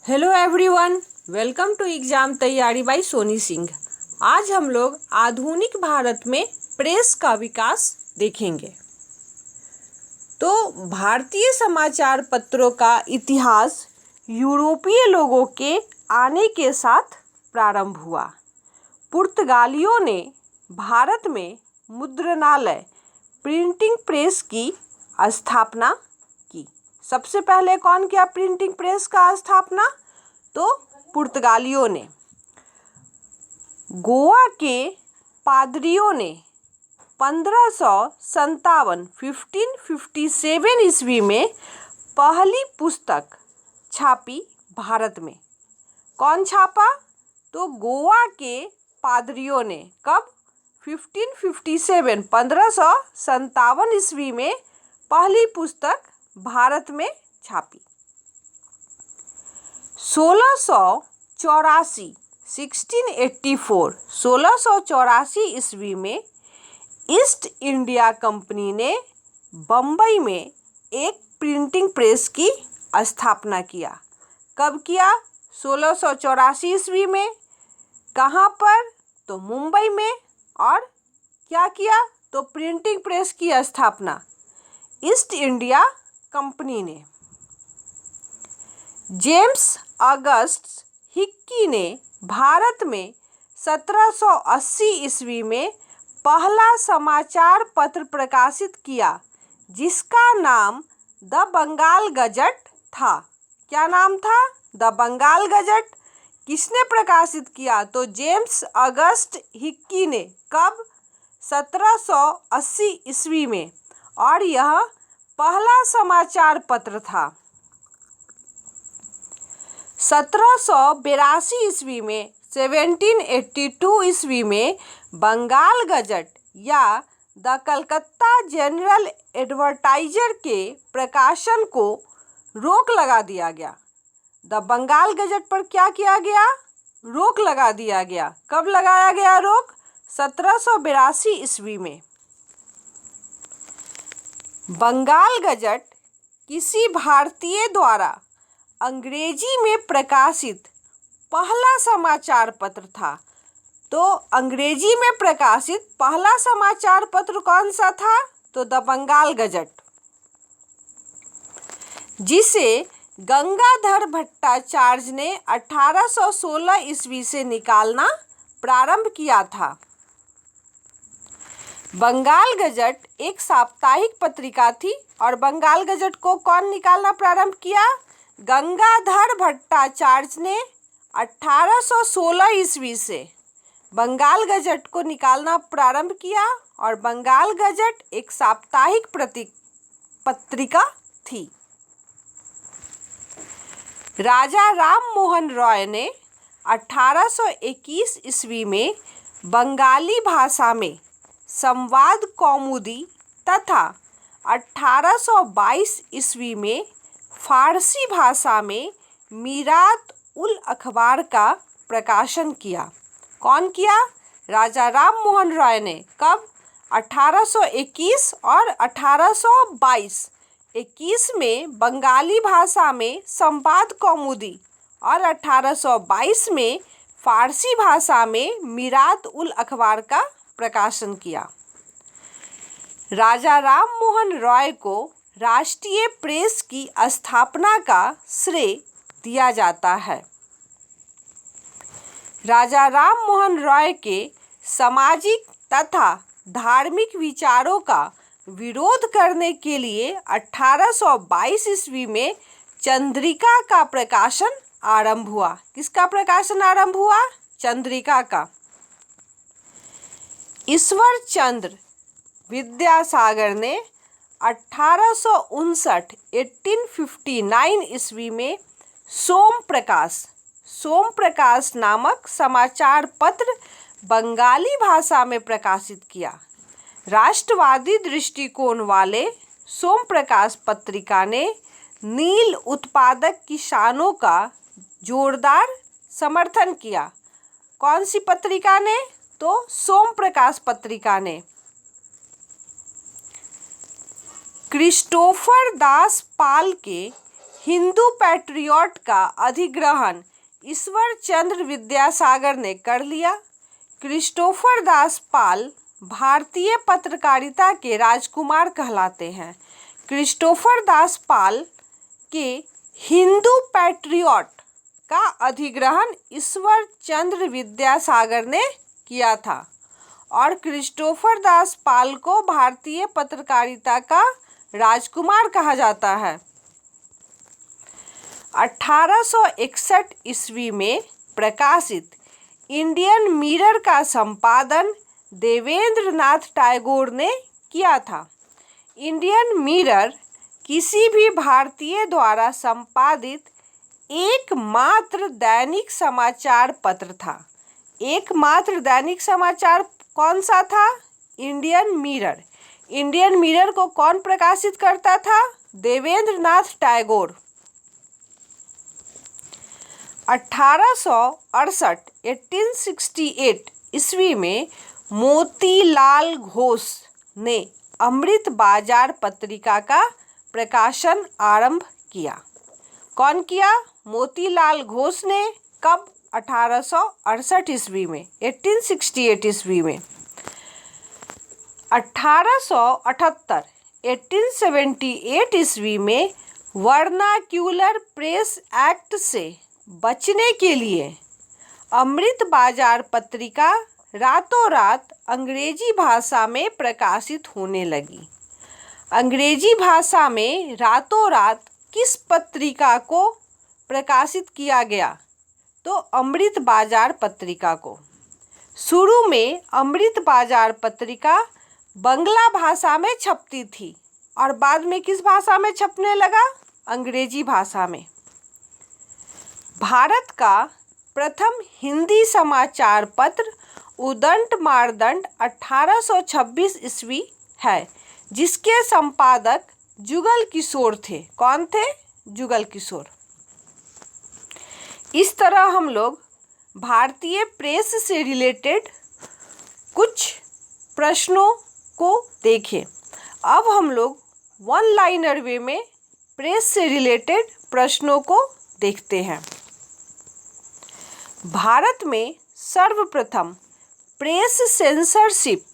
Hello everyone, welcome to exam Taiyari by Soni Singh. आज हम लोग आधुनिक भारत में प्रेस का विकास देखेंगे। तो भारतीय समाचार पत्रों का इतिहास यूरोपीय लोगों के आने के साथ प्रारंभ हुआ। पुर्तगालियों ने भारत में मुद्रणालय प्रिंटिंग प्रेस की स्थापना की। सबसे पहले कौन किया प्रिंटिंग प्रेस का स्थापना? तो पुर्तगालियों ने। गोवा के पादरियों ने 1557 ईस्वी में पहली पुस्तक छापी भारत में। कौन छापा? तो गोवा के पादरियों ने। कब? 1557 ईस्वी में पहली पुस्तक भारत में छापी। 1684 ईस्वी में ईस्ट इंडिया कंपनी ने बम्बई में एक प्रिंटिंग प्रेस की स्थापना किया। कब किया? 1684 ईस्वी में। कहाँ पर? तो मुंबई में। और क्या किया? तो प्रिंटिंग प्रेस की स्थापना ईस्ट इंडिया कंपनी ने। जेम्स ऑगस्ट हिक्की ने भारत में 1780 ईस्वी में पहला समाचार पत्र प्रकाशित किया, जिसका नाम द बंगाल गजट था। क्या नाम था? The Bengal gazette. किसने प्रकाशित किया? तो जेम्स ऑगस्ट हिक्की ने। कब? 1780 ईस्वी में। और यह पहला समाचार पत्र था। 1782 ईस्वी में 1782 ईस्वी में बंगाल गजट या द कलकत्ता जनरल एडवर्टाइजर के प्रकाशन को रोक लगा दिया गया। द बंगाल गजट पर क्या किया गया? रोक लगा दिया गया। कब लगाया गया रोक? 1782 ईस्वी में। बंगाल गजट किसी भारतीय द्वारा अंग्रेजी में प्रकाशित पहला समाचार पत्र था। तो अंग्रेजी में प्रकाशित पहला समाचार पत्र कौन सा था? तो द बंगाल गजट, जिसे गंगाधर भट्टाचार्य ने 1816 ईस्वी से निकालना प्रारंभ किया था। बंगाल गजट एक साप्ताहिक पत्रिका थी और बंगाल गजट को कौन निकालना प्रारंभ किया? गंगाधर भट्टाचार्य ने 1816 ईस्वी से बंगाल गजट को निकालना प्रारंभ किया। और बंगाल गजट एक साप्ताहिक पत्रिका थी। राजा राम मोहन रॉय ने 1821 ईस्वी में बंगाली भाषा में संवाद कौमुदी तथा 1822 ईस्वी में फारसी भाषा में मीरात उल अखबार का प्रकाशन किया। कौन किया? राजा राम मोहन रॉय ने। कब? 1821 और 1822। 21 में बंगाली भाषा में संवाद कौमुदी और 1822 में फारसी भाषा में मीरात उल अखबार का प्रकाशन किया। राजा राम मोहन रॉय को राष्ट्रीय प्रेस की स्थापना का श्रेय दिया जाता है। राजा राम मोहन रॉय के सामाजिक तथा धार्मिक विचारों का विरोध करने के लिए 1822 ईस्वी में चंद्रिका का प्रकाशन आरंभ हुआ। किसका प्रकाशन आरंभ हुआ? चंद्रिका का। ईश्वर चंद्र विद्यासागर ने 1859 ईस्वी में सोम प्रकाश नामक समाचार पत्र बंगाली भाषा में प्रकाशित किया। राष्ट्रवादी दृष्टिकोण वाले सोम प्रकाश पत्रिका ने नील उत्पादक किसानों का जोरदार समर्थन किया। कौन सी पत्रिका ने? तो सोम प्रकाश पत्रिका ने। क्रिस्टोफर दास पाल के हिंदू पैट्रियट का अधिग्रहण ईश्वर चंद्र विद्यासागर ने कर लिया। क्रिस्टोफर दास पाल भारतीय पत्रकारिता के राजकुमार कहलाते हैं। क्रिस्टोफर दास पाल के हिंदू पैट्रियट का अधिग्रहण ईश्वर चंद्र विद्यासागर ने किया था और क्रिस्टोफर दास पाल को भारतीय पत्रकारिता का राजकुमार कहा जाता है। 1861 ईस्वी में प्रकाशित इंडियन मिरर का संपादन देवेंद्र नाथ टैगोर ने किया था। इंडियन मिरर किसी भी भारतीय द्वारा संपादित एकमात्र दैनिक समाचार पत्र था। एकमात्र दैनिक समाचार कौन सा था? Indian mirror. इंडियन मिरर को कौन प्रकाशित करता था? देवेंद्र नाथ टैगोर। 1868 ईस्वी में मोतीलाल घोष ने अमृत बाजार पत्रिका का प्रकाशन आरंभ किया। कौन किया? मोतीलाल घोष ने। कब? 1868 ईस्वी में, 1868 ईस्वी में। 1878 ईस्वी में वर्नाक्यूलर प्रेस एक्ट से बचने के लिए अमृत बाजार पत्रिका रातों रात अंग्रेजी भाषा में प्रकाशित होने लगी। अंग्रेजी भाषा में रातों रात किस पत्रिका को प्रकाशित किया गया? तो अमृत बाजार पत्रिका को। शुरू में अमृत बाजार पत्रिका बंगला भाषा में छपती थी और बाद में किस भाषा में छपने लगा? अंग्रेजी भाषा में। भारत का प्रथम हिंदी समाचार पत्र उदंड मार्दंड 1826 ईस्वी है, जिसके संपादक जुगल किशोर थे। कौन थे? जुगल किशोर। इस तरह हम लोग भारतीय प्रेस से रिलेटेड कुछ प्रश्नों को देखें। अब हम लोग वन लाइनर वे में प्रेस से रिलेटेड प्रश्नों को देखते हैं। भारत में सर्वप्रथम प्रेस सेंसरशिप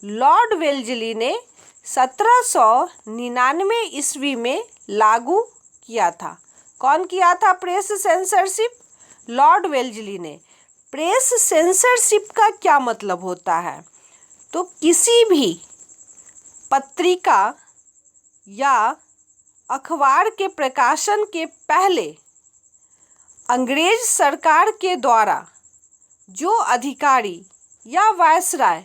लॉर्ड वेल्जली ने 1799 ईस्वी में लागू किया था। कौन किया था प्रेस सेंसरशिप? लॉर्ड वेल्जली ने। प्रेस सेंसरशिप का क्या मतलब होता है? तो किसी भी पत्रिका या अखबार के प्रकाशन के पहले अंग्रेज सरकार के द्वारा जो अधिकारी या वायसराय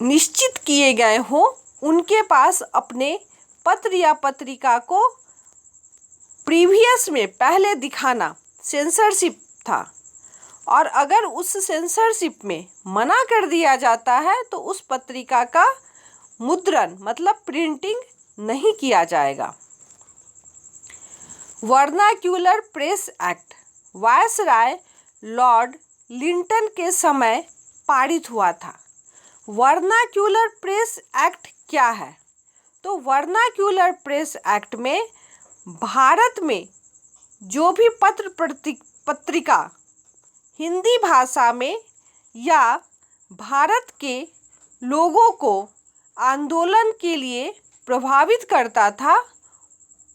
निश्चित किए गए हो, उनके पास अपने पत्र या पत्रिका को प्रीवियस में पहले दिखाना सेंसरशिप था। और अगर उस सेंसरशिप में मना कर दिया जाता है तो उस पत्रिका का मुद्रण मतलब प्रिंटिंग नहीं किया जाएगा। Vernacular press act viceroy Lord Linton के समय पारित हुआ था। वर्नाक्यूलर प्रेस एक्ट क्या है? तो वर्नाक्यूलर प्रेस एक्ट में भारत में जो भी पत्रिका हिंदी भाषा में या भारत के लोगों को आंदोलन के लिए प्रभावित करता था,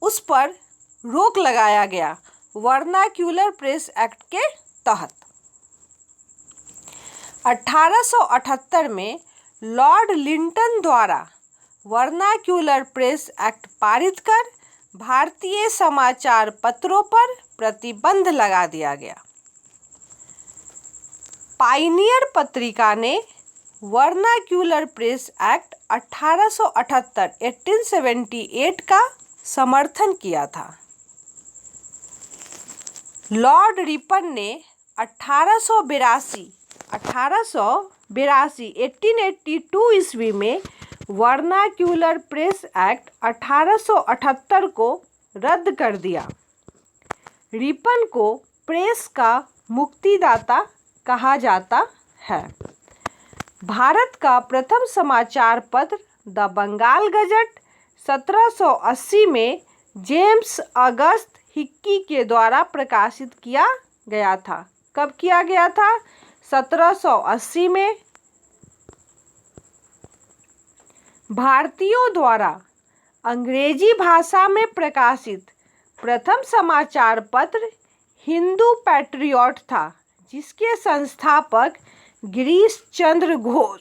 उस पर रोक लगाया गया वर्नाक्यूलर प्रेस एक्ट के तहत। 1878 में लॉर्ड लिंटन द्वारा वर्नाक्यूलर प्रेस एक्ट पारित कर भारतीय समाचार पत्रों पर प्रतिबंध लगा दिया गया। पायनियर पत्रिका ने वर्नाक्यूलर प्रेस एक्ट 1878 का समर्थन किया था। लॉर्ड रिपन ने 1882 ईस्वी में वर्नाक्यूलर प्रेस एक्ट 1878 को रद्द कर दिया। रिपन को प्रेस का मुक्तिदाता कहा जाता है। भारत का प्रथम समाचार पत्र द बंगाल गजट 1780 में जेम्स अगस्त हिक्की के द्वारा प्रकाशित किया गया था। कब किया गया था? 1780 में। भारतीयों द्वारा अंग्रेजी भाषा में प्रकाशित प्रथम समाचार पत्र हिंदू पैट्रियट था, जिसके संस्थापक गिरीश चंद्र घोष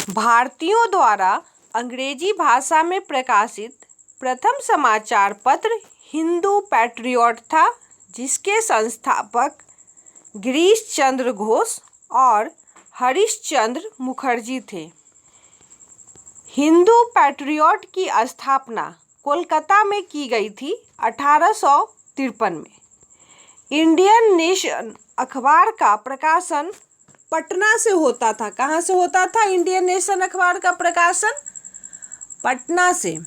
भारतीयों द्वारा अंग्रेजी भाषा में प्रकाशित प्रथम समाचार पत्र हिंदू पैट्रियट था, जिसके संस्थापक गिरीश चंद्र घोष और हरिश्चंद्र मुखर्जी थे। हिंदू पैट्रियट की स्थापना कोलकाता में की गई थी 1853 में। इंडियन नेशन अखबार का प्रकाशन पटना से होता था। कहाँ से होता था इंडियन नेशन अखबार का प्रकाशन? पटना से।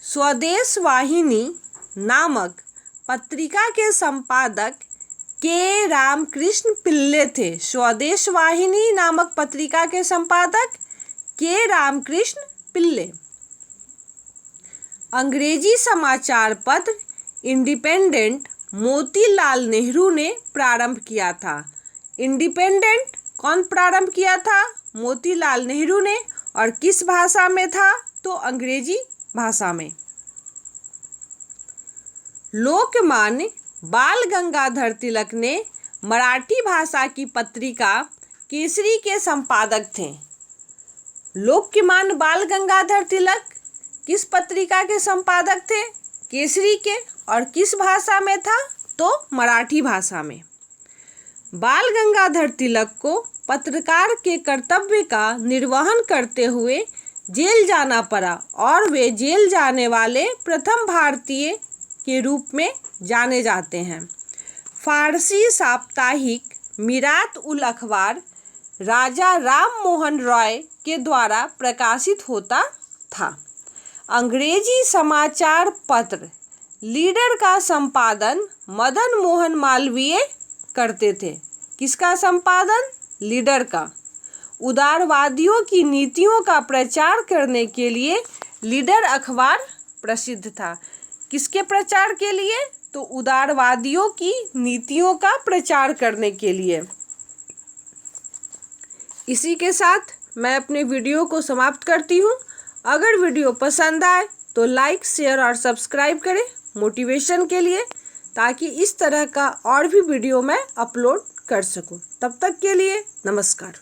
स्वदेश वाहिनी नामक पत्रिका के संपादक के रामकृष्ण पिल्ले थे। स्वदेश वाहिनी नामक पत्रिका के संपादक के रामकृष्ण पिल्ले। अंग्रेजी समाचार पत्र इंडिपेंडेंट मोतीलाल नेहरू ने प्रारंभ किया था। इंडिपेंडेंट कौन प्रारंभ किया था? मोतीलाल नेहरू ने। और किस भाषा में था? तो अंग्रेजी भाषा में। लोकमान्य बाल गंगाधर तिलक ने मराठी भाषा की पत्रिका केसरी के संपादक थे। लोकमान्य बाल गंगाधर तिलक किस पत्रिका के संपादक थे? केसरी के। और किस भाषा में था? तो मराठी भाषा में। बाल गंगाधर तिलक को पत्रकार के कर्तव्य का निर्वहन करते हुए जेल जाना पड़ा और वे जेल जाने वाले प्रथम भारतीय के रूप में जाने जाते हैं। फारसी साप्ताहिक मीरात उल अखबार राजा राम मोहन रॉय के द्वारा प्रकाशित होता था। अंग्रेजी समाचार पत्र लीडर का संपादन मदन मोहन मालवीय करते थे। किसका संपादन? लीडर का। उदारवादियों की नीतियों का प्रचार करने के लिए लीडर अखबार प्रसिद्ध था। किसके प्रचार के लिए? तो उदारवादियों की नीतियों का प्रचार करने के लिए। इसी के साथ मैं अपने वीडियो को समाप्त करती हूँ। अगर वीडियो पसंद आए तो लाइक, शेयर और सब्सक्राइब करें मोटिवेशन के लिए, ताकि इस तरह का और भी वीडियो मैं अपलोड कर सकूं। तब तक के लिए नमस्कार।